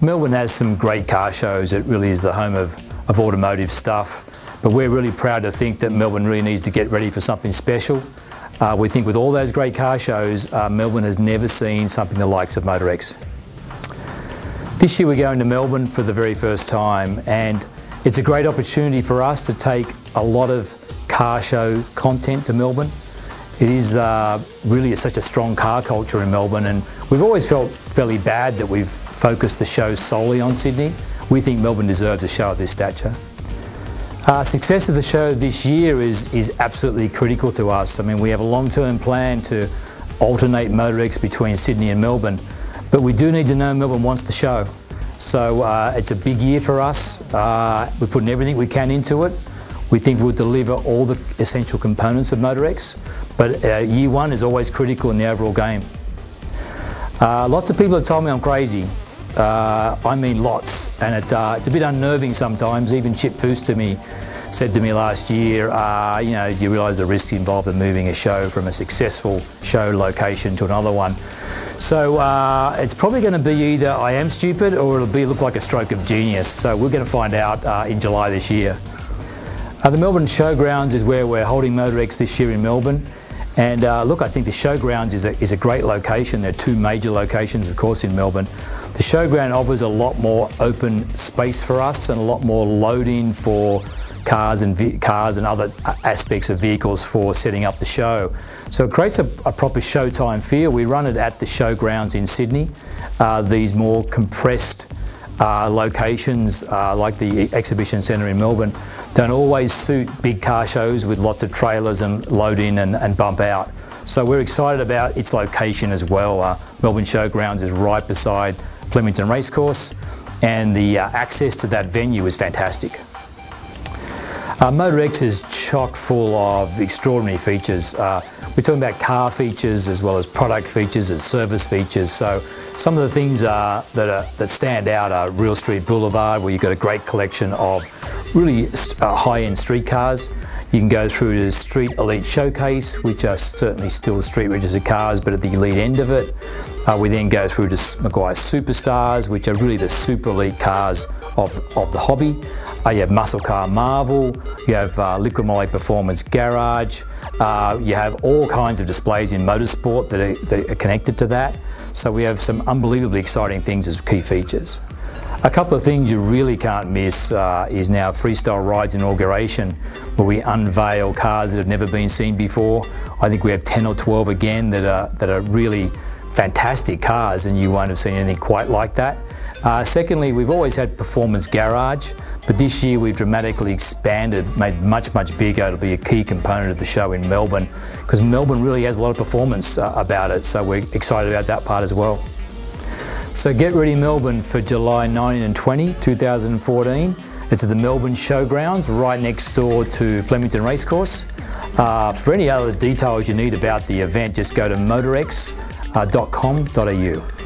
Melbourne has some great car shows. It really is the home of automotive stuff. But we're really proud to think that Melbourne really needs to get ready for something special. We think with all those great car shows, Melbourne has never seen something the likes of MotorEx. This year we're going to Melbourne for the very first time, and it's a great opportunity for us to take a lot of car show content to Melbourne. It is really such a strong car culture in Melbourne, and we've always felt fairly bad that we've focused the show solely on Sydney. We think Melbourne deserves a show of this stature. Success of the show this year is absolutely critical to us. I mean, we have a long-term plan to alternate MotorEx between Sydney and Melbourne, but we do need to know Melbourne wants the show. So it's a big year for us. We're putting everything we can into it. We think we'll deliver all the essential components of MotorEx, but year one is always critical in the overall game. Lots of people have told me I'm crazy. I mean lots, and it's a bit unnerving sometimes. Even Chip Foose said to me last year, you know, do you realise the risk involved in moving a show from a successful show location to another one? So it's probably going to be either I am stupid or it'll look like a stroke of genius. So we're going to find out in July this year. The Melbourne Showgrounds is where we're holding MotorEx this year in Melbourne. And look, I think the Showgrounds is a great location. There are two major locations, of course, in Melbourne. The Showground offers a lot more open space for us and a lot more loading for cars and other aspects of vehicles for setting up the show. So it creates a proper showtime feel. We run it at the Showgrounds in Sydney. These more compressed locations like the Exhibition Centre in Melbourne don't always suit big car shows with lots of trailers and load in and bump out. So we're excited about its location as well. Melbourne Showgrounds is right beside Flemington Racecourse, and the access to that venue is fantastic. MotorEx is chock full of extraordinary features. We're talking about car features as well as product features and service features. So some of the things that stand out are Real Street Boulevard, where you've got a great collection of really high-end street cars. You can go through to Street Elite Showcase, which are certainly still street registered cars, but at the elite end of it. We then go through to Meguiar Superstars, which are really the super elite cars of the hobby. You have Muscle Car Marvel, you have Liquid Moly Performance Garage, you have all kinds of displays in motorsport that are connected to that. So we have some unbelievably exciting things as key features. A couple of things you really can't miss is now Freestyle Rides Inauguration, where we unveil cars that have never been seen before. I think we have 10 or 12 again that are really fantastic cars, and you won't have seen anything quite like that. Secondly, we've always had Performance Garage, but this year we've dramatically expanded, made much bigger. It'll be a key component of the show in Melbourne, because Melbourne really has a lot of performance about it, so we're excited about that part as well. So get ready Melbourne for July 19 and 20, 2014. It's at the Melbourne Showgrounds, right next door to Flemington Racecourse. For any other details you need about the event, just go to motorex.com.au.